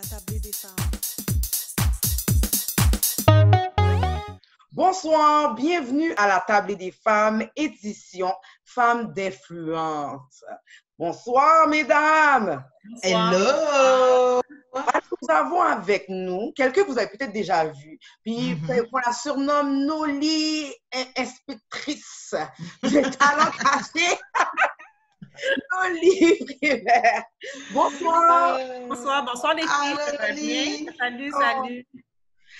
Tablée des femmes. Bonsoir, bienvenue à la Tablée des femmes, édition Femmes d'influence. Bonsoir, mesdames. Bonsoir. Hello. Nous avons avec nous quelqu'un que vous avez peut-être déjà vu, puis qu'on la surnomme Noli Inspectrice de talent caché. Noli Prévert. Bonsoir. Bonsoir les filles, ça va bien? Salut.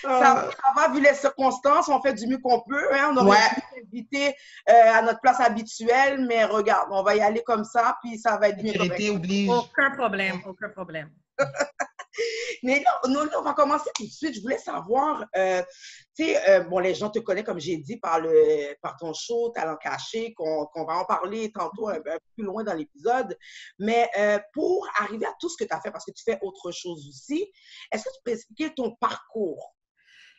Ça va, vu les circonstances, on fait du mieux qu'on peut. Hein? On aurait pu s'inviter à notre place habituelle, mais regarde, on va y aller comme ça, puis ça va être bien correct. Aucun problème. Mais là, on va commencer tout de suite. Je voulais savoir, bon, les gens te connaissent, comme j'ai dit, par ton show Talent caché, qu'on va en parler tantôt un peu plus loin dans l'épisode. Mais pour arriver à tout ce que tu as fait, parce que tu fais autre chose aussi, est-ce que tu peux expliquer ton parcours?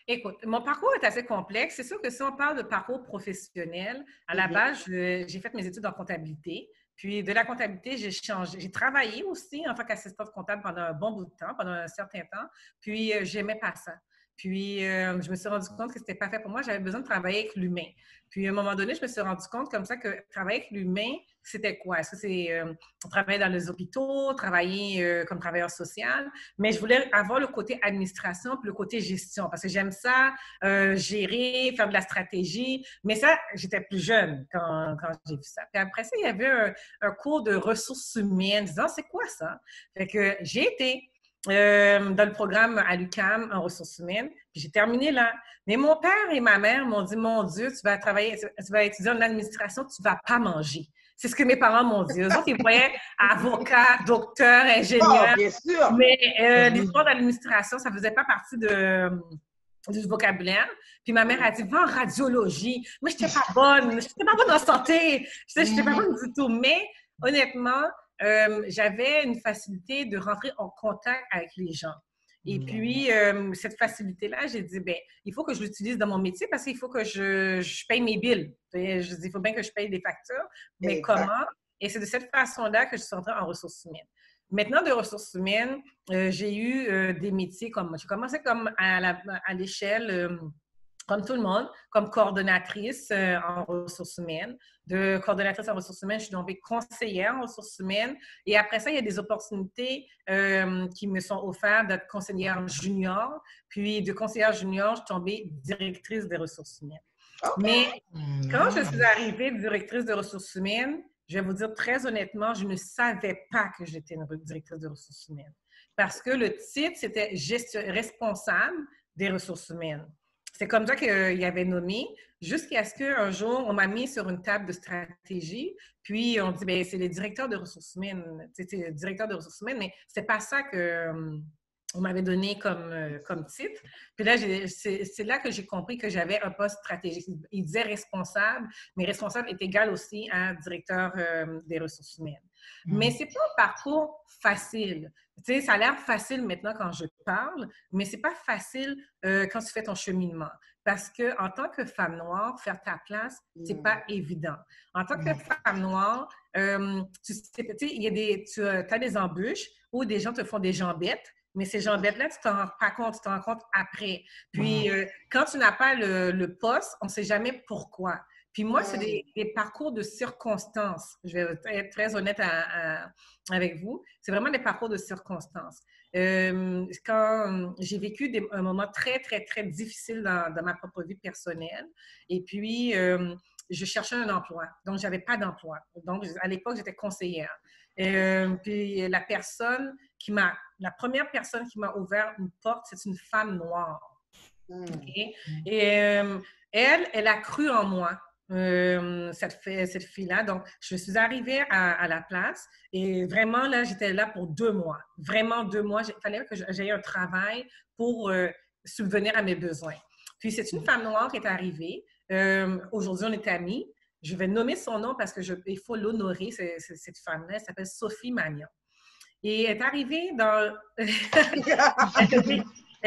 Écoute, mon parcours est assez complexe. C'est sûr que si on parle de parcours professionnel, à la base, j'ai fait mes études en comptabilité. Puis de la comptabilité, j'ai travaillé aussi en tant qu'assistante comptable pendant un bon bout de temps, pendant un certain temps. Puis j'aimais pas ça. Puis je me suis rendu compte que c'était pas fait pour moi. J'avais besoin de travailler avec l'humain. Puis à un moment donné, je me suis rendu compte comme ça que travailler avec l'humain, c'était quoi? Est-ce que c'est travailler dans les hôpitaux, travailler comme travailleur social? Mais je voulais avoir le côté administration puis le côté gestion parce que j'aime ça, gérer, faire de la stratégie. Mais ça, j'étais plus jeune quand j'ai vu ça. Puis après ça, il y avait un cours de ressources humaines disant, c'est quoi ça? Fait que j'ai été dans le programme à l'UQAM en ressources humaines, puis j'ai terminé là. Mais mon père et ma mère m'ont dit, mon Dieu, tu vas étudier en administration, tu vas pas manger. C'est ce que mes parents m'ont dit. Eux autres, ils voyaient avocat, docteur, ingénieur. Oh, bien sûr. Mais l'histoire d'administration, ça faisait pas partie du vocabulaire. Puis ma mère a dit, va en radiologie. Moi, je n'étais pas bonne. Je n'étais pas bonne en santé. Je n'étais pas bonne du tout. Mais honnêtement, j'avais une facilité de rentrer en contact avec les gens. Et puis, cette facilité-là, j'ai dit, ben, il faut que je l'utilise dans mon métier parce qu'il faut que je paye mes billes. Je dis, il faut bien que je paye des factures, mais comment? Et c'est de cette façon-là que je suis entrée en ressources humaines. Maintenant, de ressources humaines, j'ai eu des métiers comme, j'ai commencé comme à l'échelle, comme tout le monde, comme coordonnatrice en ressources humaines. De coordonnatrice en ressources humaines, je suis tombée conseillère en ressources humaines. Et après ça, il y a des opportunités qui me sont offertes d'être conseillère junior. Puis de conseillère junior, je suis tombée directrice des ressources humaines. Okay. Mais quand je suis arrivée directrice de ressources humaines, je vais vous dire très honnêtement, je ne savais pas que j'étais une directrice de ressources humaines. Parce que le titre, c'était responsable des ressources humaines. C'est comme ça qu'il y avait nommé, jusqu'à ce qu'un jour, on m'a mis sur une table de stratégie, puis on dit, bien, c'est le directeur de ressources humaines, c'est le directeur de ressources humaines, mais c'est pas ça qu'on m'avait donné comme titre. Puis là, c'est là que j'ai compris que j'avais un poste stratégique. Il disait responsable, mais responsable est égal aussi à directeur des ressources humaines. Mais c'est pas un parcours facile. Tu sais, ça a l'air facile maintenant quand je parle, mais c'est pas facile quand tu fais ton cheminement. Parce que en tant que femme noire, faire ta place, c'est pas évident. En tant que femme noire, tu as des embûches où des gens te font des jambettes, mais ces jambettes-là, tu t'en rends pas compte, tu t'en rends compte après. Puis, quand tu n'as pas le poste, on ne sait jamais pourquoi. Puis moi, c'est des parcours de circonstances. Je vais être très honnête avec vous. C'est vraiment des parcours de circonstances. Quand j'ai vécu un moment très, très, très difficile dans ma propre vie personnelle, et puis je cherchais un emploi. Donc, je n'avais pas d'emploi. Donc, à l'époque, j'étais conseillère. Puis la première personne qui m'a ouvert une porte, c'est une femme noire. Okay? Et elle a cru en moi. Cette fille-là. Donc, je suis arrivée à la place et vraiment, là, j'étais là pour 2 mois. Vraiment 2 mois. Il fallait que j'aie un travail pour subvenir à mes besoins. Puis, c'est une femme noire qui est arrivée. Aujourd'hui, on est amis. Je vais nommer son nom parce qu'il faut l'honorer, cette femme-là. Elle s'appelle Sophie Magnon. Et elle est arrivée dans... Elle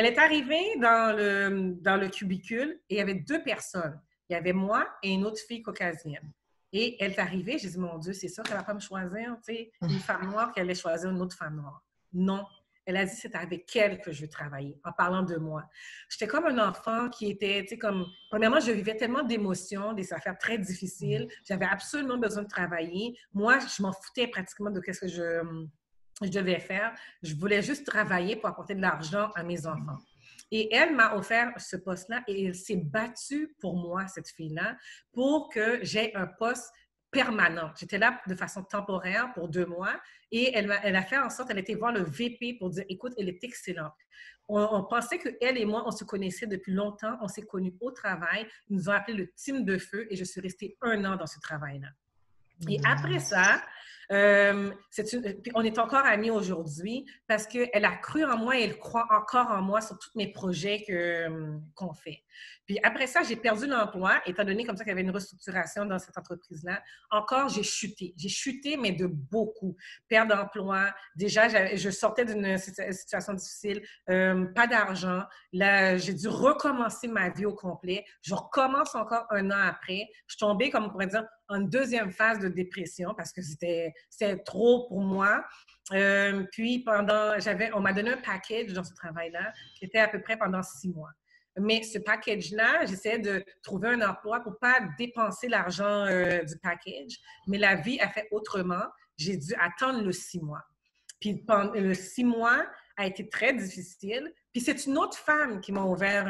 est arrivée dans le cubicule et il y avait 2 personnes. Il y avait moi et une autre fille caucasienne. Et elle est arrivée, j'ai dit, mon Dieu, c'est ça qu'elle ne va pas me choisir, tu sais, une femme noire qui allait choisir une autre femme noire. Non, Elle a dit, c'est avec elle que je veux travailler, en parlant de moi. J'étais comme un enfant qui était, tu sais, comme, premièrement, je vivais tellement d'émotions, des affaires très difficiles. J'avais absolument besoin de travailler. Moi, je m'en foutais pratiquement de ce que je devais faire. Je voulais juste travailler pour apporter de l'argent à mes enfants. Et elle m'a offert ce poste-là et elle s'est battue pour moi, cette fille-là, pour que j'aie un poste permanent. J'étais là de façon temporaire pour 2 mois et elle a fait en sorte, elle était voir le VP pour dire, écoute, elle est excellente. On pensait qu'elle et moi, on se connaissait depuis longtemps, on s'est connus au travail, ils nous ont appelé le team de feu et je suis restée 1 an dans ce travail-là. Et après ça, on est encore amis aujourd'hui parce qu'elle a cru en moi et elle croit encore en moi sur tous mes projets qu'on fait. Puis après ça, j'ai perdu l'emploi, étant donné comme ça qu'il y avait une restructuration dans cette entreprise-là. Encore, j'ai chuté. J'ai chuté, mais de beaucoup. Perte d'emploi. Déjà, je sortais d'une situation difficile. Pas d'argent. Là, j'ai dû recommencer ma vie au complet. Je recommence encore 1 an après. Je suis tombée, comme on pourrait dire, en deuxième phase de dépression parce que c'était trop pour moi. Puis, on m'a donné un package dans ce travail-là qui était à peu près pendant 6 mois. Mais ce package-là, j'essayais de trouver un emploi pour ne pas dépenser l'argent du package. Mais la vie a fait autrement. J'ai dû attendre le 6 mois. Puis le 6 mois a été très difficile. Puis c'est une autre femme qui m'a ouvert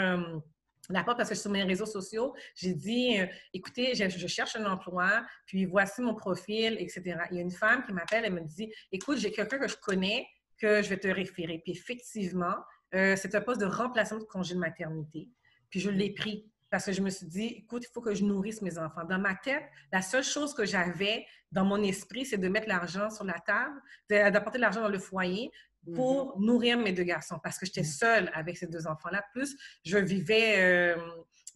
la porte parce que sur mes réseaux sociaux, j'ai dit, écoutez, je cherche un emploi, puis voici mon profil, etc. Il y a une femme qui m'appelle, elle me dit, écoute, j'ai quelqu'un que je connais que je vais te référer. Puis effectivement, c'est un poste de remplacement de congé de maternité. Puis je l'ai pris parce que je me suis dit, écoute, il faut que je nourrisse mes enfants. Dans ma tête, la seule chose que j'avais dans mon esprit, c'est de mettre l'argent sur la table, d'apporter de l'argent dans le foyer pour nourrir mes 2 garçons parce que j'étais seule avec ces 2 enfants-là. Plus, je vivais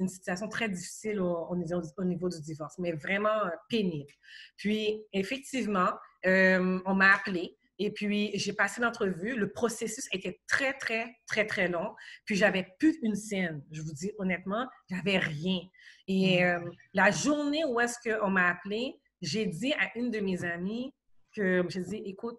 une situation très difficile au niveau du divorce, mais vraiment pénible. Puis, effectivement, on m'a appelée. Et puis, j'ai passé l'entrevue. Le processus était très, très, très, très long. Puis, j'avais plus une scène. Je vous dis honnêtement, j'avais rien. Et la journée où est-ce qu'on m'a appelée, j'ai dit à une de mes amies j'ai dit, écoute,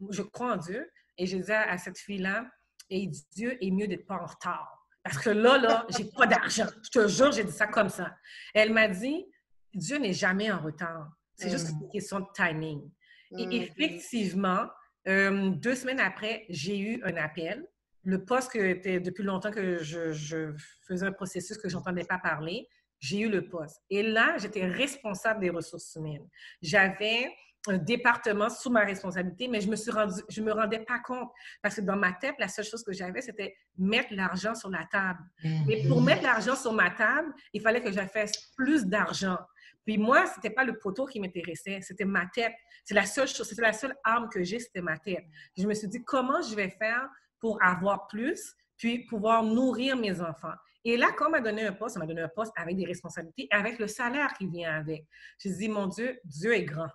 je crois en Dieu. Et j'ai dit à cette fille-là, et Dieu est mieux d'être pas en retard. Parce que là, j'ai pas d'argent. Je te jure, j'ai dit ça comme ça. Elle m'a dit, Dieu n'est jamais en retard. C'est juste une question de timing. Et effectivement, 2 semaines après, j'ai eu un appel. Le poste que était depuis longtemps que je faisais un processus que je n'entendais pas parler, j'ai eu le poste. Et là, j'étais responsable des ressources humaines. J'avais un département sous ma responsabilité, mais je me rendais pas compte parce que dans ma tête, la seule chose que j'avais, c'était mettre l'argent sur la table. Mais pour mettre l'argent sur ma table, il fallait que je fasse plus d'argent. Puis moi, c'était pas le poteau qui m'intéressait, c'était ma tête. C'est la seule chose, c'était la seule arme que j'ai, c'était ma tête. Je me suis dit, comment je vais faire pour avoir plus, puis pouvoir nourrir mes enfants. Et là, quand on m'a donné un poste, on m'a donné un poste avec des responsabilités, avec le salaire qui vient avec. Je me suis dit, mon Dieu, Dieu est grand.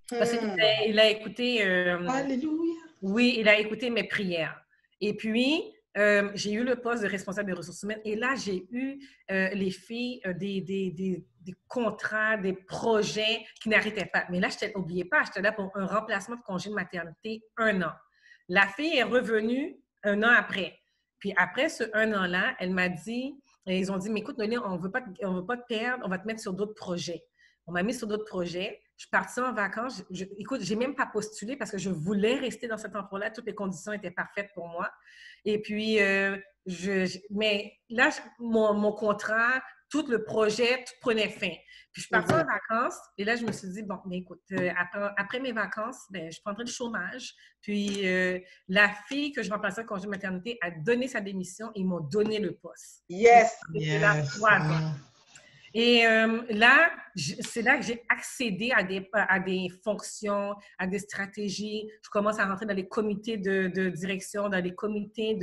Parce qu'il a écouté... Alléluia! Oui, il a écouté mes prières. Et puis, j'ai eu le poste de responsable des ressources humaines. Et là, j'ai eu les filles des contrats, des projets qui n'arrêtaient pas. Mais là, n'oubliez pas, j'étais là pour un remplacement de congé de maternité 1 an. La fille est revenue 1 an après. Puis après ce 1 an-là, elle m'a dit, ils ont dit, mais écoute, Noélie, on veut pas te perdre, on va te mettre sur d'autres projets. On m'a mis sur d'autres projets. Je suis partie en vacances. Écoute, je n'ai même pas postulé parce que je voulais rester dans cet emploi-là. Toutes les conditions étaient parfaites pour moi. Et puis, mais là, mon contrat, tout le projet, tout prenait fin. Puis, je suis partie en vacances et là, je me suis dit, bon, mais écoute, après mes vacances, ben, je prendrai le chômage. Puis, la fille que je remplaçais au congé de maternité a donné sa démission et ils m'ont donné le poste. Yes! J'étais là 3 ans. Et là, c'est là que j'ai accédé à des fonctions, à des stratégies. Je commence à rentrer dans les comités de direction, dans les comités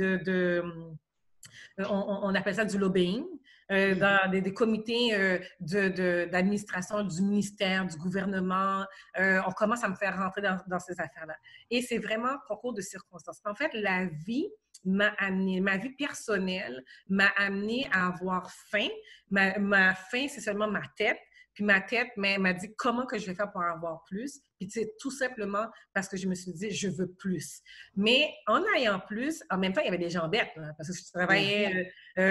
on appelle ça du lobbying, dans des comités d'administration du ministère, du gouvernement. On commence à me faire rentrer dans ces affaires-là. Et c'est vraiment concours de circonstances. En fait, la vie ma vie personnelle m'a amené à avoir faim. Ma faim, c'est seulement ma tête. Puis ma tête m'a dit comment que je vais faire pour en avoir plus. Puis Puis, tu sais, tout simplement parce que je me suis dit, je veux plus. Mais en ayant plus, en même temps, il y avait des gens bêtes, hein, parce que je travaillais, tu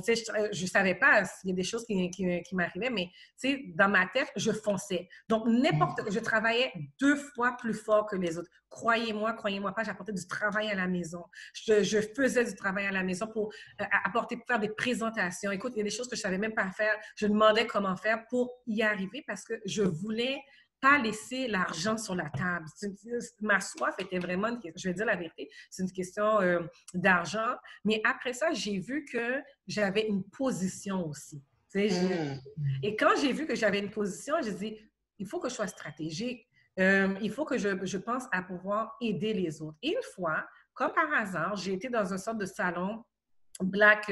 sais, je ne savais pas s'il y a des choses qui m'arrivaient, mais, tu sais, dans ma tête, je fonçais. Donc, je travaillais 2 fois plus fort que les autres. Croyez-moi pas, j'apportais du travail à la maison. Je faisais du travail à la maison pour faire des présentations. Écoute, il y a des choses que je ne savais même pas faire. Je demandais comment faire pour y arriver parce que je voulais pas laisser l'argent sur la table. Ma soif était vraiment, je vais dire la vérité, c'est une question d'argent. Mais après ça, j'ai vu que j'avais une position aussi. Et quand j'ai vu que j'avais une position, j'ai dit, il faut que je sois stratégique. Il faut que je pense à pouvoir aider les autres. Et une fois, comme par hasard, j'ai été dans un sorte de salon Black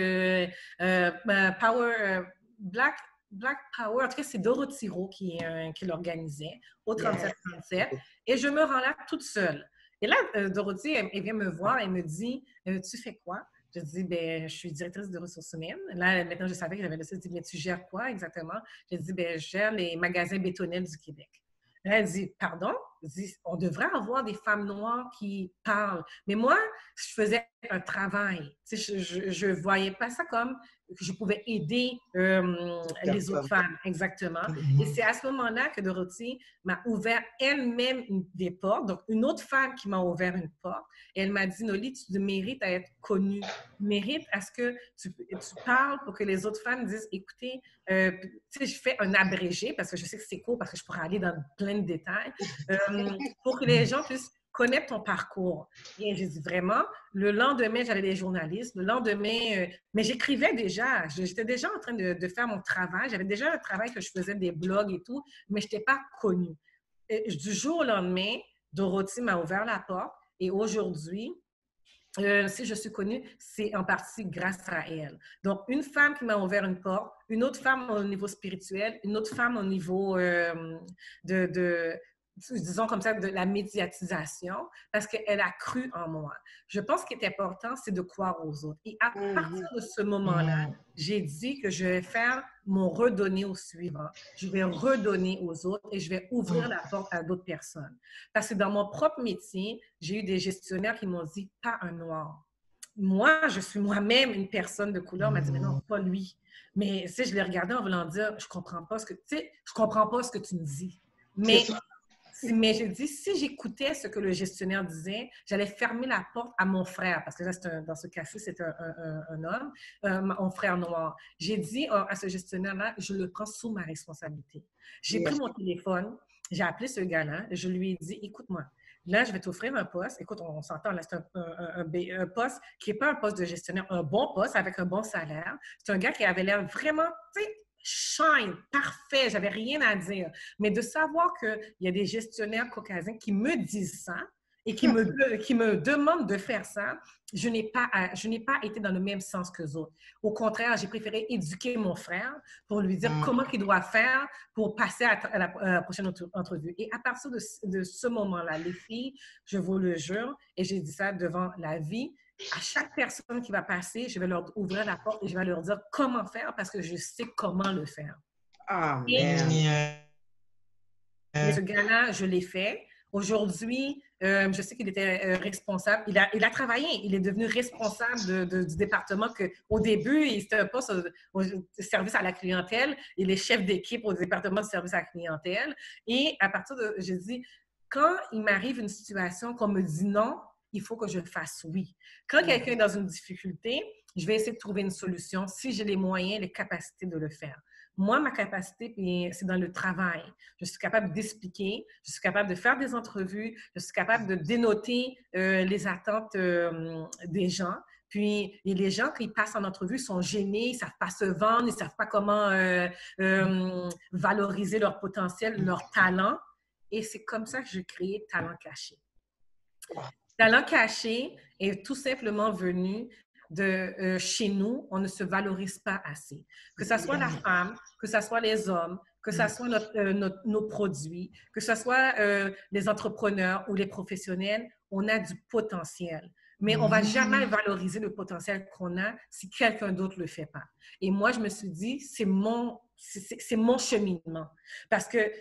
Power, Black Power. En tout cas, c'est Dorothy Rowe qui l'organisait au 3737. Et je me rends là toute seule. Et là, Dorothy, elle vient me voir et me dit, tu fais quoi? Je dis, ben, je suis directrice de ressources humaines. Là, maintenant, je savais que j'avais le site. Je dis, mais tu gères quoi exactement? Je dis, ben, je gère les magasins bétonnels du Québec. Là, elle dit, pardon? Elle dit, on devrait avoir des femmes noires qui parlent. Mais moi, je faisais un travail. Tu sais, je ne voyais pas ça comme que je pouvais aider les autres femmes, exactement. Et c'est à ce moment-là que Dorothy m'a ouvert elle-même des portes. Donc, une autre femme qui m'a ouvert une porte. Et elle m'a dit, Noli, tu mérites à être connue. Tu mérites à ce que tu parles pour que les autres femmes disent, écoutez, tu sais, je fais un abrégé parce que je sais que c'est court, parce que je pourrais aller dans plein de détails, pour que les gens puissent connaître ton parcours. Et j'ai dit vraiment, le lendemain, j'avais des journalistes. Le lendemain, mais j'écrivais déjà. J'étais déjà en train de faire mon travail. J'avais déjà un travail que je faisais des blogs et tout, mais je n'étais pas connue. Et du jour au lendemain, Dorothy m'a ouvert la porte et aujourd'hui, si je suis connue, c'est en partie grâce à elle. Donc, une femme qui m'a ouvert une porte, une autre femme au niveau spirituel, une autre femme au niveau disons comme ça, de la médiatisation, parce qu'elle a cru en moi. Je pense ce qui est important, c'est de croire aux autres. Et à partir de ce moment-là, j'ai dit que je vais faire mon redonner au suivant. Je vais redonner aux autres et je vais ouvrir la porte à d'autres personnes. Parce que dans mon propre métier, j'ai eu des gestionnaires qui m'ont dit, pas un noir. Moi, je suis moi-même une personne de couleur. On m'a dit, mais non, pas lui. Mais tu sais, je l'ai regardé en voulant dire, je comprends pas ce que, tu sais, je comprends pas ce que tu me dis. Mais je dis, si j'écoutais ce que le gestionnaire disait, j'allais fermer la porte à mon frère, parce que là, dans ce cas-ci, c'est un homme, mon frère noir. J'ai dit à ce gestionnaire-là, je le prends sous ma responsabilité. J'ai pris mon téléphone, j'ai appelé ce gars-là, je lui ai dit, écoute-moi, là, je vais t'offrir un poste. Écoute, on s'entend, là, c'est un poste qui n'est pas un poste de gestionnaire, un bon poste avec un bon salaire. C'est un gars qui avait l'air vraiment, tu sais, shine, parfait, j'avais rien à dire. Mais de savoir qu'il y a des gestionnaires caucasiens qui me disent ça et qui me demandent de faire ça, je n'ai pas été dans le même sens qu'eux autres. Au contraire, j'ai préféré éduquer mon frère pour lui dire comment il doit faire pour passer à la prochaine entrevue. Et à partir de ce moment-là, les filles, je vous le jure, et j'ai dit ça devant la vie, à chaque personne qui va passer, je vais leur ouvrir la porte et je vais leur dire comment faire parce que je sais comment le faire. Amen. Et ce gars-là, je l'ai fait. Aujourd'hui, je sais qu'il était responsable. Il a travaillé. Il est devenu responsable du département qu'au début, c'était un poste au service à la clientèle. Il est chef d'équipe au département de service à la clientèle. Et à partir de, je dis, quand il m'arrive une situation qu'on me dit non, il faut que je fasse oui. Quand quelqu'un est dans une difficulté, je vais essayer de trouver une solution si j'ai les moyens, les capacités de le faire. Moi, ma capacité, c'est dans le travail. Je suis capable d'expliquer, je suis capable de faire des entrevues, je suis capable de dénoter les attentes des gens. Puis, les gens, quand ils passent en entrevue, sont gênés, ils ne savent pas se vendre, ils ne savent pas comment valoriser leur potentiel, leur talent. Et c'est comme ça que j'ai créé Talent Caché. Talent Caché est tout simplement venu de chez nous, on ne se valorise pas assez. Que ce soit la femme, que ce soit les hommes, que ce soit nos produits, que ce soit les entrepreneurs ou les professionnels, on a du potentiel. Mais on ne va jamais valoriser le potentiel qu'on a si quelqu'un d'autre ne le fait pas. Et moi, je me suis dit, c'est mon cheminement. Parce que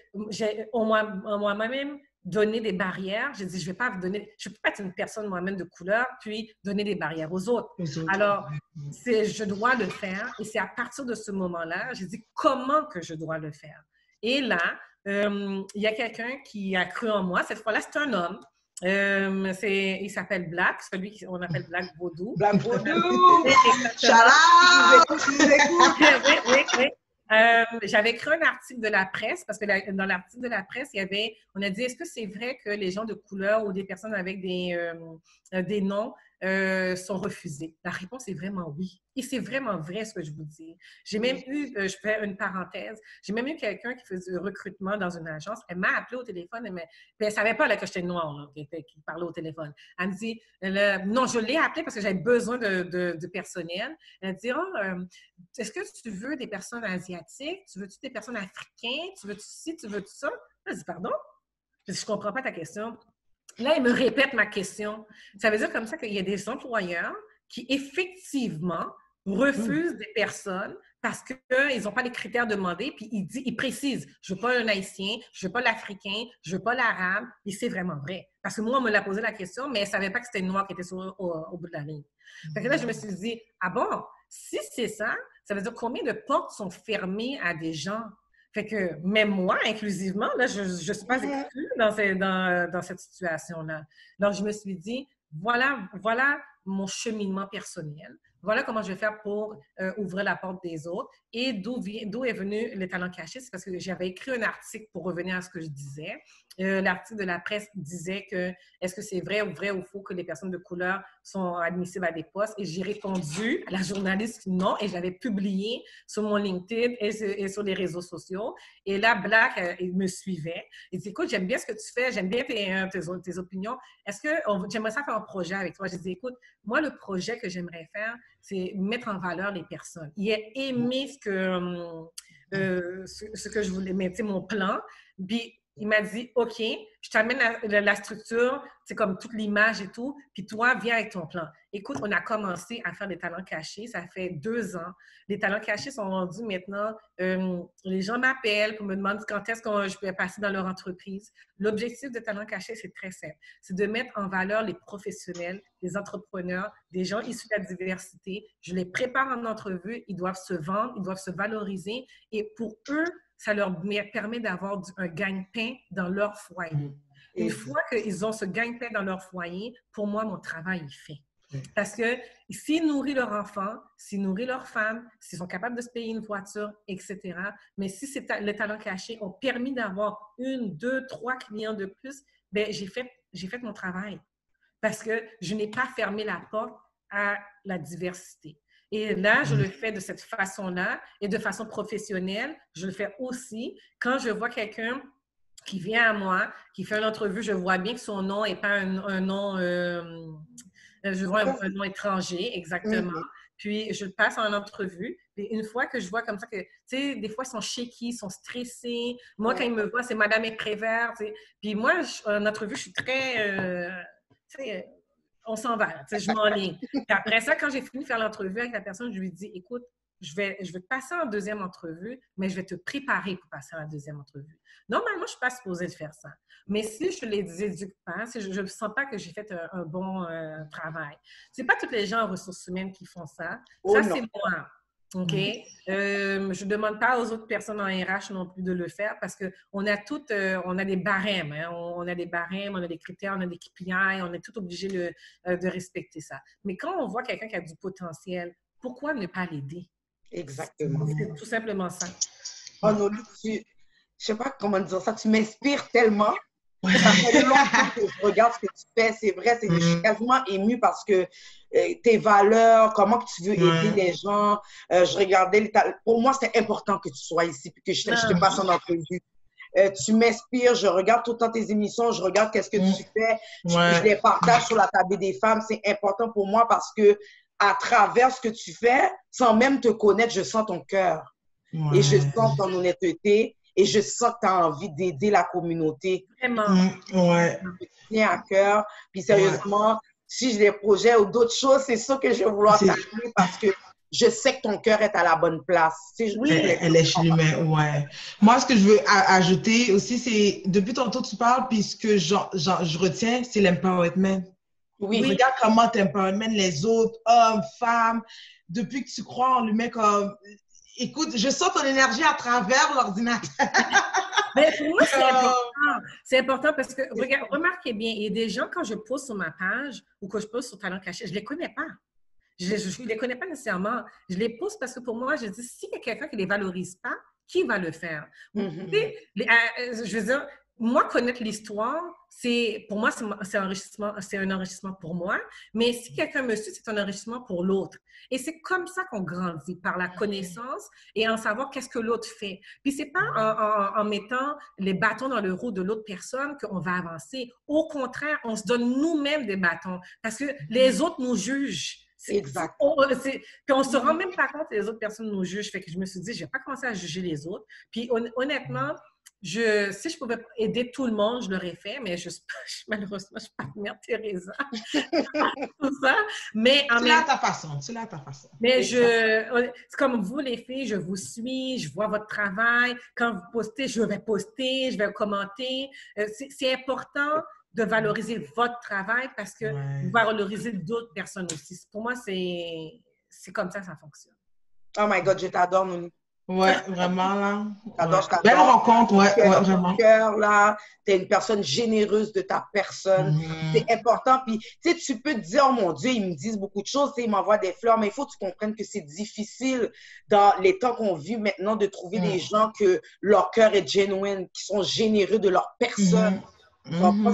moi-même, donner des barrières. J'ai dit, je peux pas être une personne moi-même de couleur, puis donner des barrières aux autres. Alors, je dois le faire. Et c'est à partir de ce moment-là, j'ai dit, comment que je dois le faire? Et là, il y a quelqu'un qui a cru en moi. Cette fois-là, c'est un homme. Il s'appelle Black, celui qu'on appelle Black Vaudou. Black Vaudou! Chala! Oui. J'avais écrit un article de la presse, parce que dans l'article de la presse, on a dit, est-ce que c'est vrai que les gens de couleur ou des personnes avec des noms sont refusés? La réponse est vraiment oui. Et c'est vraiment vrai ce que je vous dis. J'ai même eu, je fais une parenthèse, j'ai même eu quelqu'un qui faisait du recrutement dans une agence. Elle m'a appelé au téléphone, puis elle ne savait pas là, que j'étais noire, là, qui parlait au téléphone. Elle me dit, non, je l'ai appelé parce que j'avais besoin de personnel. Elle dit, est-ce que tu veux des personnes asiatiques? Tu veux-tu des personnes africaines? Tu veux-tu ci? Tu veux-tu ça? Je dis, pardon? Je ne comprends pas ta question. Là, il me répète ma question. Ça veut dire comme ça qu'il y a des employeurs qui, effectivement, refusent des personnes parce qu'ils n'ont pas les critères demandés, puis ils précisent, je ne veux pas un Haïtien, je ne veux pas l'Africain, je ne veux pas l'Arabe, et c'est vraiment vrai. Parce que moi, on me l'a posé la question, mais elle ne savait pas que c'était une noire qui était au bout de la ligne. Fait que là, je me suis dit, ah bon, si c'est ça, ça veut dire combien de portes sont fermées à des gens? Fait que même moi, inclusivement, là, je ne suis pas exclue dans cette situation-là. Donc, je me suis dit, voilà mon cheminement personnel. Voilà comment je vais faire pour ouvrir la porte des autres. Et d'où est venu le talent caché? C'est parce que j'avais écrit un article pour revenir à ce que je disais. L'article de la presse disait que est-ce que c'est vrai ou faux que les personnes de couleur sont admissibles à des postes? Et j'ai répondu à la journaliste non, et je l'avais publié sur mon LinkedIn et sur les réseaux sociaux. Et là, Black, il me suivait. Il dit, écoute, j'aime bien ce que tu fais, j'aime bien tes opinions. Est-ce que j'aimerais ça faire un projet avec toi? Je dis, écoute, moi, le projet que j'aimerais faire, c'est mettre en valeur les personnes. Il a aimé ce que je voulais mettre, mon plan. Puis, il m'a dit, OK, je t'amène la structure, c'est comme toute l'image et tout, puis toi, viens avec ton plan. Écoute, on a commencé à faire des talents cachés, ça fait 2 ans. Les talents cachés sont rendus maintenant, les gens m'appellent pour me demander quand est-ce que je peux passer dans leur entreprise. L'objectif de talents cachés, c'est très simple. C'est de mettre en valeur les professionnels, les entrepreneurs, des gens issus de la diversité. Je les prépare en entrevue, ils doivent se vendre, ils doivent se valoriser, et pour eux, ça leur permet d'avoir un gagne-pain dans leur foyer. Une fois qu'ils ont ce gagne-pain dans leur foyer, pour moi, mon travail est fait. Parce que s'ils nourrissent leurs enfants, s'ils nourrissent leurs femmes, s'ils sont capables de se payer une voiture, etc., mais si les talents cachés ont permis d'avoir 1, 2, 3 clients de plus, bien, j'ai fait mon travail. Parce que je n'ai pas fermé la porte à la diversité. Et là, je le fais de cette façon-là et de façon professionnelle. Je le fais aussi quand je vois quelqu'un qui vient à moi, qui fait une entrevue, je vois bien que son nom n'est pas un nom, je vois un nom étranger, exactement. Puis, je le passe en entrevue. Et une fois que je vois comme ça que, tu sais, des fois, ils sont shaky, ils sont stressés. Moi, quand ils me voient, c'est Madame Prévert, tu sais. Puis moi, en entrevue, je suis très, tu sais, on s'en va, tu sais, je m'enligne. Puis après ça, quand j'ai fini de faire l'entrevue avec la personne, je lui dis, écoute, je vais te passer en deuxième entrevue, mais je vais te préparer pour passer à la deuxième entrevue. Normalement, je ne suis pas supposée de faire ça. Mais si je ne les éduque pas, si je ne sens pas que j'ai fait un bon travail. Ce n'est pas tous les gens en ressources humaines qui font ça. Ça, c'est moi. OK? Je ne demande pas aux autres personnes en RH non plus de le faire parce qu'on a on a des barèmes. Hein? On a des barèmes, on a des critères, on a des KPI, on est tout obligé de respecter ça. Mais quand on voit quelqu'un qui a du potentiel, pourquoi ne pas l'aider? Exactement. C'est tout simplement ça. Oh non, je ne sais pas comment dire ça, tu m'inspires tellement. Ça fait longtemps que je regarde ce que tu fais, c'est vrai, je suis quasiment émue parce que tes valeurs, comment que tu veux aider les gens, je regardais, pour moi, c'était important que tu sois ici et que je te passe en entrevue. Tu m'inspires, je regarde tout le temps tes émissions, je regarde qu'est-ce que tu fais, je les partage sur la table des femmes, c'est important pour moi parce que à travers ce que tu fais, sans même te connaître, je sens ton cœur et je sens ton honnêteté. Et je sens que tu as envie d'aider la communauté. Vraiment. Tu tiens à cœur. Puis sérieusement, si j'ai des projets ou d'autres choses, c'est ça que je vais vouloir t'appeler parce que je sais que ton cœur est à la bonne place. Tu sais, elle est chez l'humain, ouais. Moi, ce que je veux ajouter aussi, c'est, depuis tantôt tu parles, puis ce que je retiens, c'est l'empowerment. Oui. Regarde comment tu empowerment les autres, hommes, femmes, depuis que tu crois en l'humain comme... Écoute, je sens ton énergie à travers l'ordinateur. Mais pour moi, c'est important. C'est important parce que, remarquez bien, il y a des gens, quand je poste sur ma page ou que je poste sur Talent Caché, je ne les connais pas. Je ne les connais pas nécessairement. Je les poste parce que pour moi, je dis, s'il y a quelqu'un qui ne les valorise pas, qui va le faire? Je veux dire, moi, connaître l'histoire, pour moi, c'est un enrichissement pour moi. Mais si quelqu'un me suit, c'est un enrichissement pour l'autre. Et c'est comme ça qu'on grandit, par la connaissance et en savoir qu'est-ce que l'autre fait. Puis c'est pas en mettant les bâtons dans le roue de l'autre personne qu'on va avancer. Au contraire, on se donne nous-mêmes des bâtons parce que les autres nous jugent. Exact. Puis on ne se rend même pas compte que les autres personnes nous jugent. Fait que je me suis dit, je ne vais pas commencer à juger les autres. Puis honnêtement, si je pouvais aider tout le monde, je l'aurais fait, mais malheureusement, je ne suis pas Mère Teresa. Tout ça. Mais tu l'as à ta façon. Mais c'est comme vous, les filles, je vous suis, je vois votre travail. Quand vous postez, je vais poster, je vais commenter. C'est important de valoriser votre travail parce que vous valorisez d'autres personnes aussi. Pour moi, c'est comme ça fonctionne. Oh my God, je t'adore, Monique. Ouais, vraiment, là. J'adore. Belle rencontre, vraiment. Cœur, là. T'es une personne généreuse de ta personne. C'est important. Puis, tu sais, tu peux te dire, oh mon Dieu, ils me disent beaucoup de choses, ils m'envoient des fleurs, mais il faut que tu comprennes que c'est difficile dans les temps qu'on vit maintenant de trouver des gens que leur cœur est genuine, qui sont généreux de leur personne.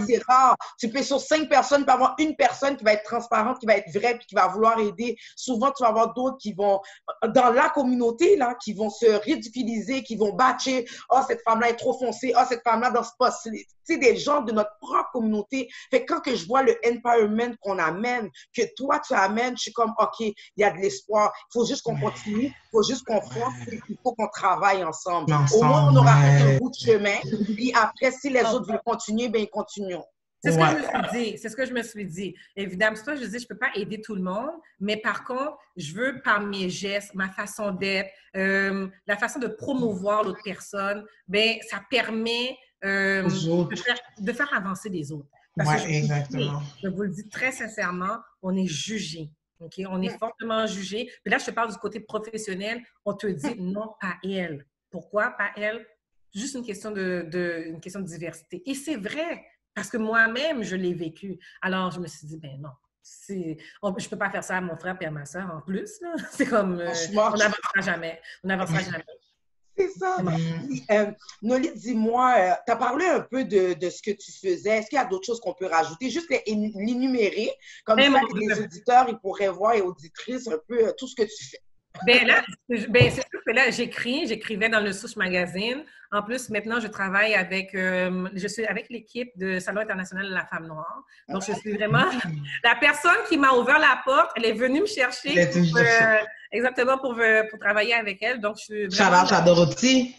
C'est rare. Tu peux, sur 5 personnes, tu peux avoir une personne qui va être transparente, qui va être vraie, puis qui va vouloir aider. Souvent, tu vas avoir d'autres qui vont, dans la communauté, là, qui vont se ridiculiser, qui vont batcher. Oh, cette femme-là est trop foncée. Oh, cette femme-là dans ce poste. Tu sais, des gens de notre propre communauté. Fait que quand que je vois le empowerment qu'on amène, que toi, tu amènes, je suis comme, OK, il y a de l'espoir. Il faut juste qu'on continue. Il faut juste qu'on fonce. Il faut qu'on travaille ensemble. Au moins, on aura fait un bout de chemin. Puis après, si les autres veulent continuer, ben ils continueront. C'est ce que je me suis dit. C'est ce que je me suis dit. Évidemment, c'est ça, je dis, je ne peux pas aider tout le monde, mais par contre, je veux, par mes gestes, ma façon d'être, la façon de promouvoir l'autre personne, ben ça permet de faire avancer les autres. Parce que exactement. Je vous le dis très sincèrement, on est jugé. Okay? On est fortement jugé. Puis là, je te parle du côté professionnel. On te dit non, pas elle. Pourquoi pas elle? Juste une question une question de diversité. Et c'est vrai, parce que moi-même, je l'ai vécu. Alors, je me suis dit, ben non, je ne peux pas faire ça à mon frère et à ma soeur en plus. Là. C'est comme, on n'avancera jamais. On n'avancera jamais. C'est ça. Noli, dis-moi, tu as parlé un peu de ce que tu faisais. Est-ce qu'il y a d'autres choses qu'on peut rajouter? Juste l'énumérer. Comme ça, les auditeurs, ils pourraient voir et auditrices un peu tout ce que tu fais. C'est sûr que là, j'écrivais dans le Souche Magazine. En plus, maintenant, je travaille je suis avec l'équipe de Salon international de la femme noire. Donc, je suis vraiment la personne qui m'a ouvert la porte. Elle est venue me chercher exactement pour travailler avec elle. Donc, je suis vraiment... Shout-out à Dorothy.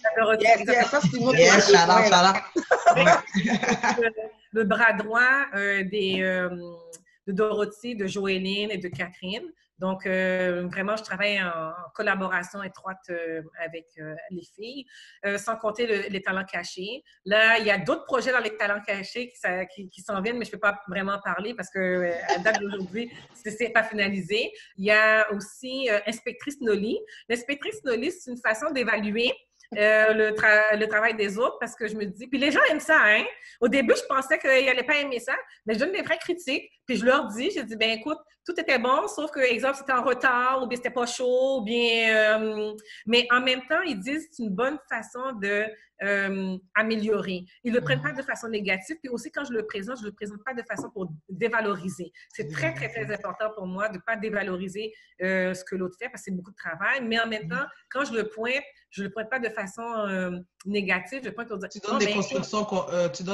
Le bras droit de Dorothy, de Joéline et de Catherine. Donc, vraiment, je travaille en collaboration étroite avec les filles, sans compter les talents cachés. Là, il y a d'autres projets dans les talents cachés qui s'en viennent, mais je ne peux pas vraiment parler parce que à date d'aujourd'hui, c'est pas finalisé. Il y a aussi Inspectrice Noli. L'inspectrice Noli, c'est une façon d'évaluer le travail des autres parce que je me dis... Puis les gens aiment ça, hein? Au début, je pensais qu'ils n'allaient pas aimer ça, mais je donne des vraies critiques. Puis je leur dis, ben écoute, tout était bon, sauf que, exemple, c'était en retard ou bien c'était pas chaud, ou bien... mais en même temps, ils disent que c'est une bonne façon de améliorer. Ils ne le prennent pas de façon négative. Puis aussi, quand je le présente pas de façon pour dévaloriser. C'est très, très, très important pour moi de ne pas dévaloriser ce que l'autre fait parce que c'est beaucoup de travail. Mais en même temps, quand je le pointe pas de façon négative. Je pointe pour dire... Tu donnes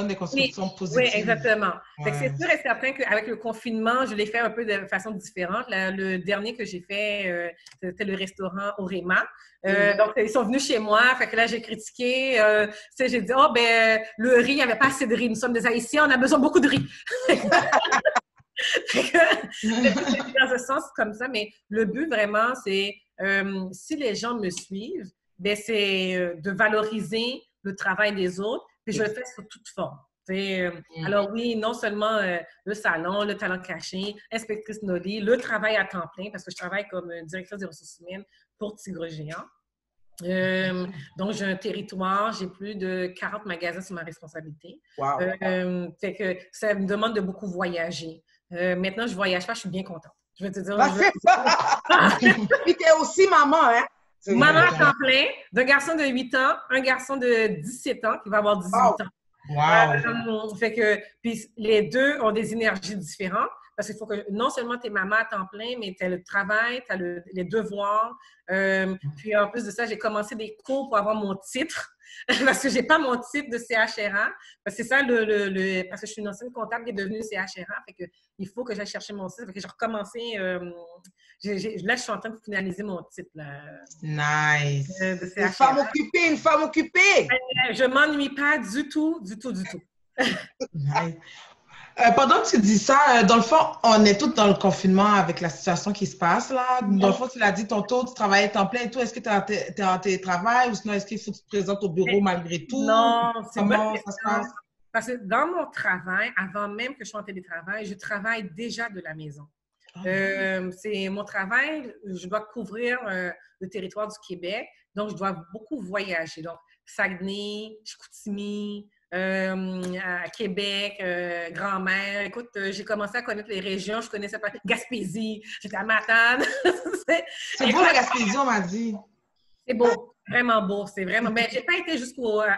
des constructions positives. Oui, exactement. Ouais. C'est sûr et certain qu'avec le confinement, je l'ai fait un peu de façon différente. Le dernier que j'ai fait, c'était le restaurant Orema. Donc, ils sont venus chez moi. Fait que là, j'ai critiqué. J'ai dit, le riz, il n'y avait pas assez de riz. Nous sommes des Haïtiens, on a besoin de beaucoup de riz. Dans ce sens comme ça, mais le but vraiment, c'est si les gens me suivent, ben, c'est de valoriser le travail des autres, puis je le fais sous toute forme. Alors oui, non seulement le salon, le talent caché, inspectrice Noli, le travail à temps plein, parce que je travaille comme directrice des ressources humaines pour Tigre Géant. Donc, j'ai un territoire, j'ai plus de 40 magasins sous ma responsabilité. Wow. Fait que ça me demande de beaucoup voyager. Maintenant, je ne voyage pas, je suis bien contente. Je vais te dire. C'est ça! Puis t'es aussi maman, hein? Maman à temps plein, d'un garçon de 8 ans, un garçon de 17 ans qui va avoir 18 ans. Wow! Fait que, puis les deux ont des énergies différentes. Parce qu'il faut que non seulement tu es maman à temps plein, mais tu as le travail, tu as les devoirs. Puis en plus de ça, j'ai commencé des cours pour avoir mon titre. Parce que je n'ai pas mon titre de CHRA. Parce que c'est ça, parce que je suis une ancienne comptable qui est devenue CHRA. Fait que il faut que j'aille chercher mon titre. Fait que j'ai recommencé. Là, je suis en train de finaliser mon titre. Là, nice! De CHRA. Une femme occupée! Je ne m'ennuie pas du tout. Nice. Pendant que tu dis ça, dans le fond, on est tous dans le confinement avec la situation qui se passe là. Dans le fond, tu l'as dit tantôt, tu travaillais temps plein et tout. Est-ce que tu es en télétravail ou sinon est-ce qu'il faut que tu te présentes au bureau malgré tout? Non, c'est comment ça se passe? Parce que dans mon travail, avant même que je sois en télétravail, je travaille déjà de la maison. C'est mon travail, je dois couvrir le territoire du Québec, donc je dois beaucoup voyager. Donc, Saguenay, Chicoutimi, à Québec, Grand-Mère. Écoute, j'ai commencé à connaître les régions, je connaissais pas Gaspésie, j'étais à Matane. C'est beau la Gaspésie, on m'a dit. C'est beau, vraiment beau, c'est vraiment. Mais j'ai pas été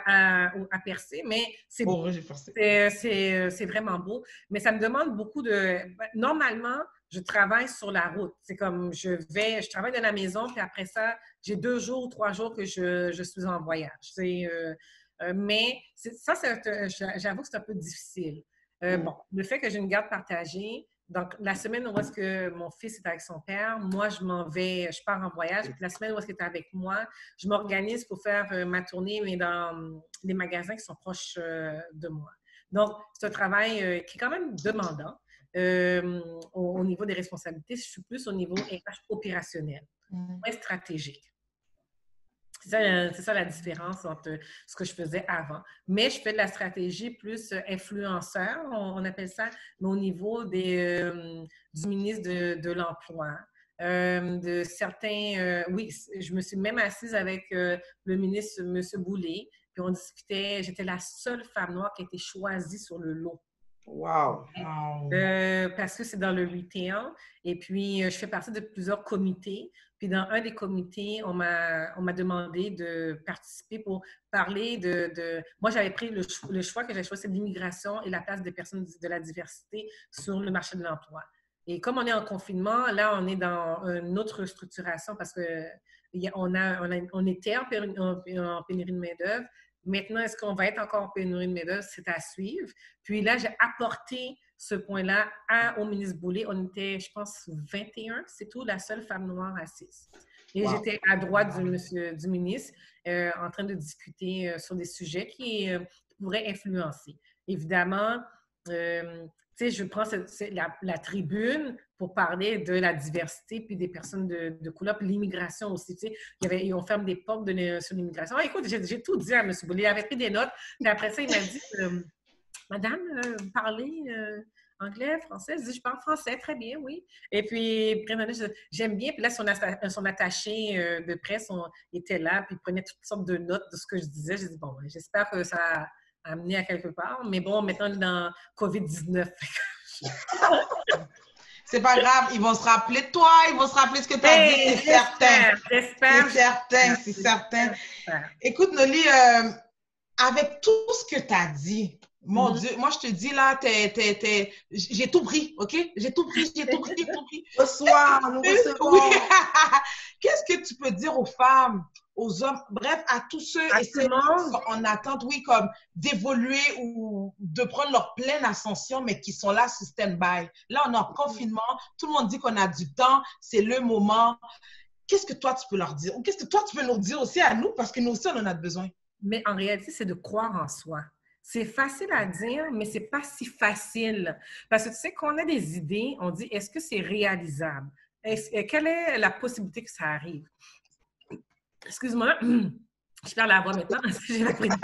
à Percé, mais c'est beau. C'est vraiment beau. Mais ça me demande beaucoup de. Normalement, je travaille sur la route. C'est comme je travaille de la maison, puis après ça, j'ai 2 jours ou 3 jours que je suis en voyage. Mais j'avoue que c'est un peu difficile. Bon, le fait que j'ai une garde partagée, donc la semaine où est-ce que mon fils est avec son père, moi, je pars en voyage. Puis la semaine où est-ce qu'il est avec moi, je m'organise pour faire ma tournée, mais dans les magasins qui sont proches de moi. Donc, c'est un travail qui est quand même demandant au niveau des responsabilités. Je suis plus au niveau RH opérationnel, moins stratégique. C'est ça la différence entre ce que je faisais avant. Mais je fais de la stratégie plus influenceur, on appelle ça, mais au niveau du ministre de l'Emploi. De certains... oui, je me suis même assise avec le ministre, M. Boulay, puis on discutait, j'étais la seule femme noire qui a été choisie sur le lot. Wow! Parce que c'est dans le retail. Et puis, je fais partie de plusieurs comités. Puis, dans un des comités, on m'a demandé de participer pour parler de... Moi, j'avais pris le choix que j'avais choisi, c'est l'immigration et la place des personnes de la diversité sur le marché de l'emploi. Et comme on est en confinement, là, on est dans une autre structuration parce qu'on était en pénurie de main-d'œuvre. Maintenant, est-ce qu'on va être encore en pénurie de main-d'œuvre? C'est à suivre. Puis là, j'ai apporté ce point-là au ministre Boulay. On était, je pense, 21, c'est tout, la seule femme noire assise. Et j'étais à droite du ministre en train de discuter sur des sujets qui pourraient influencer. Évidemment, je prends la tribune pour parler de la diversité puis des personnes de couleur, puis l'immigration aussi. On ferme des portes sur l'immigration. Ah, écoute, j'ai tout dit à M. Boulay. Il avait pris des notes. Puis après ça, il m'a dit Madame, vous parlez anglais, français? Je dis, je parle français, très bien, oui. Et puis, j'aime bien. Puis là, son attaché de presse était là, puis il prenait toutes sortes de notes de ce que je disais. J'ai dit, bon, j'espère que ça a amené à quelque part. Mais bon, maintenant, on est dans COVID-19. C'est pas grave, ils vont se rappeler de toi, ils vont se rappeler ce que tu as dit, c'est certain. C'est certain. Écoute, Noli, avec tout ce que tu as dit, mon Dieu, moi je te dis là, j'ai tout pris, OK? J'ai tout pris. Bonsoir, nous recevons. Qu'est-ce que tu peux dire aux femmes, aux hommes, bref, à tous ceux et celles qui sont en attente, oui, comme d'évoluer ou de prendre leur pleine ascension, mais qui sont là sous stand-by. Là, on est en confinement, tout le monde dit qu'on a du temps, c'est le moment. Qu'est-ce que toi, tu peux leur dire? Ou qu'est-ce que toi, tu peux nous dire aussi à nous, parce que nous aussi, on en a besoin? Mais en réalité, c'est de croire en soi. c'est facile à dire, mais c'est pas si facile. Parce que tu sais, quand on a des idées, on dit, est-ce que c'est réalisable? Quelle est la possibilité que ça arrive? Excuse-moi, je perds la voix maintenant parce que j'ai la prise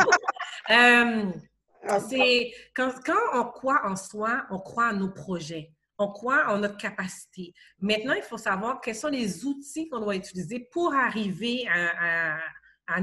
c'est quand on croit en soi, on croit en nos projets. On croit en notre capacité. Maintenant, il faut savoir quels sont les outils qu'on doit utiliser pour arriver à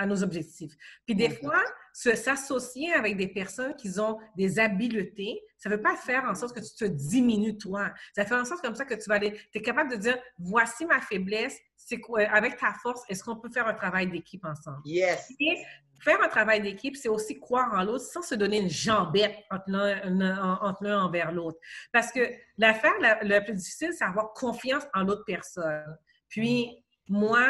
nos objectifs. Puis des fois, s'associer avec des personnes qui ont des habiletés, ça ne veut pas faire en sorte que tu te diminues toi. Ça fait en sorte comme ça que tu es capable de dire, voici ma faiblesse, c'est quoi, avec ta force, est-ce qu'on peut faire un travail d'équipe ensemble? Yes! Et faire un travail d'équipe, c'est aussi croire en l'autre sans se donner une jambette entre l'un envers l'autre. Parce que l'affaire la plus difficile, c'est avoir confiance en l'autre personne. Puis, moi,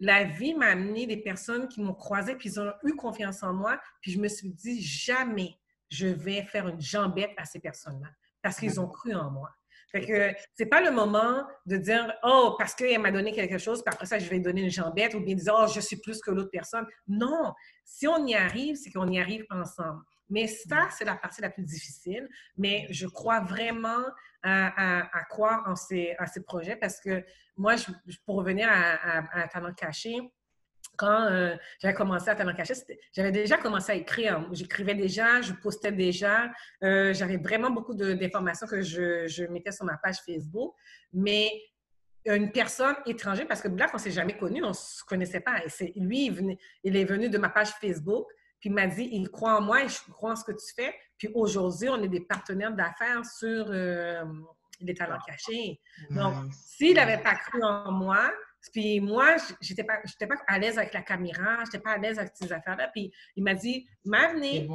la vie m'a amené des personnes qui m'ont croisée, puis ils ont eu confiance en moi, puis je me suis dit, jamais je vais faire une jambette à ces personnes-là, parce qu'ils ont cru en moi. Fait que c'est pas le moment de dire « Oh, parce qu'elle m'a donné quelque chose, puis après ça, je vais donner une jambette » ou bien dire « Oh, je suis plus que l'autre personne. » Non! Si on y arrive, c'est qu'on y arrive ensemble. Mais ça, c'est la partie la plus difficile. Mais je crois vraiment à croire à ces projets parce que moi, pour revenir à Talent Caché, quand j'avais commencé à Talent Caché, j'avais déjà commencé à écrire. J'écrivais déjà, je postais déjà. J'avais vraiment beaucoup d'informations que je mettais sur ma page Facebook. Mais une personne étrangère, parce que Black, on ne s'est jamais connu, on ne se connaissait pas. Et lui, il est venu de ma page Facebook, puis il m'a dit, il croit en moi et je crois en ce que tu fais. Puis aujourd'hui, on est des partenaires d'affaires sur les Talents Cachés. Donc, s'il n'avait pas cru en moi, puis moi, je n'étais pas à l'aise avec la caméra, je n'étais pas à l'aise avec ces affaires-là. Puis il m'a dit, m'amener.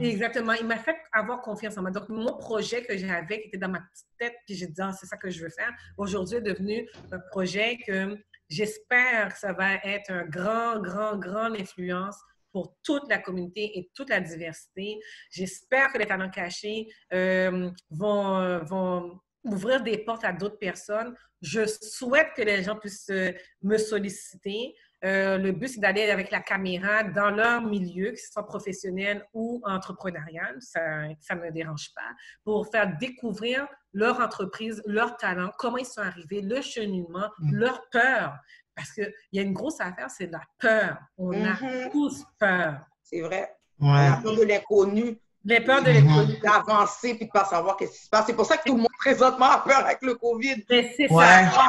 Exactement, il m'a fait avoir confiance en moi. Donc, mon projet que j'avais, qui était dans ma petite tête, puis j'ai dit, c'est ça que je veux faire, aujourd'hui est devenu un projet que j'espère que ça va être un grande influence pour toute la communauté et toute la diversité. J'espère que les Talents Cachés vont ouvrir des portes à d'autres personnes. Je souhaite que les gens puissent me solliciter. Le but, c'est d'aller avec la caméra dans leur milieu, que ce soit professionnel ou entrepreneurial, ça ne me dérange pas, pour faire découvrir leur entreprise, leur talent, comment ils sont arrivés, le cheminement, leur peur. Parce qu'il y a une grosse affaire, c'est la peur. On a tous peur. C'est vrai. Ouais. On a peur de l'inconnu. Les peurs de l'inconnu. D'avancer puis de ne pas savoir qu'est-ce qui se passe. C'est pour ça que tout le monde présentement a peur avec le COVID. C'est ça.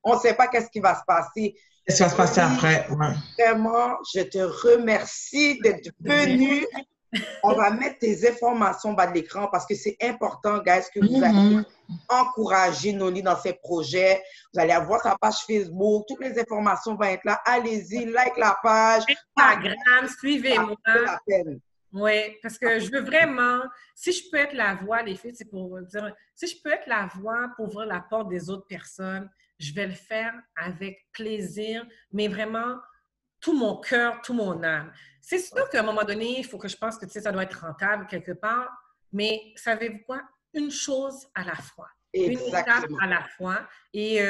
On ne sait pas qu'est-ce qui va se passer. Qu'est-ce qui va se passer après? Ouais. Vraiment, je te remercie d'être venu. On va mettre tes informations en bas de l'écran parce que c'est important, guys, que vous allez encourager Noli dans ses projets. Vous allez avoir sa page Facebook. Toutes les informations vont être là. Allez-y, like la page. Instagram, suivez-moi. C'est la peine. Oui, parce que je veux vraiment, si je peux être la voix, les filles, c'est pour dire, si je peux être la voix pour ouvrir la porte des autres personnes, je vais le faire avec plaisir, mais vraiment tout mon cœur, tout mon âme. C'est sûr qu'à un moment donné, il faut que je pense que tu sais, ça doit être rentable quelque part, mais savez-vous quoi? Une chose à la fois. Exactement. Une étape à la fois. Et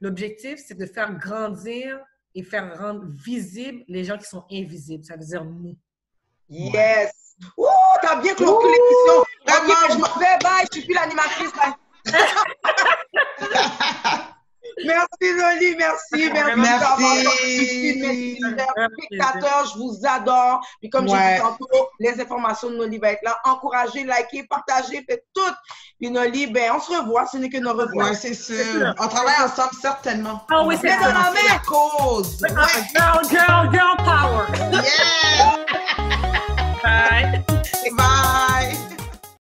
l'objectif, c'est de faire grandir et faire rendre visibles les gens qui sont invisibles. Ça veut dire nous. Yes! Oh, t'as bien clôturé l'émission! Vraiment, je m'en vais, bye! Je suis plus l'animatrice, bye! Merci, Noli, merci. Merci. Spectateurs, je vous adore. Puis comme j'ai dit tantôt, les informations de Noli vont être là. Encouragez, likez, partagez, faites tout. Puis Noli, ben, on se revoit, ce n'est que nos revoirs. Oui, c'est sûr. On travaille ensemble, certainement. Ah oui, c'est dans la main. Cause. Girl power. Yeah! Bye. Bye.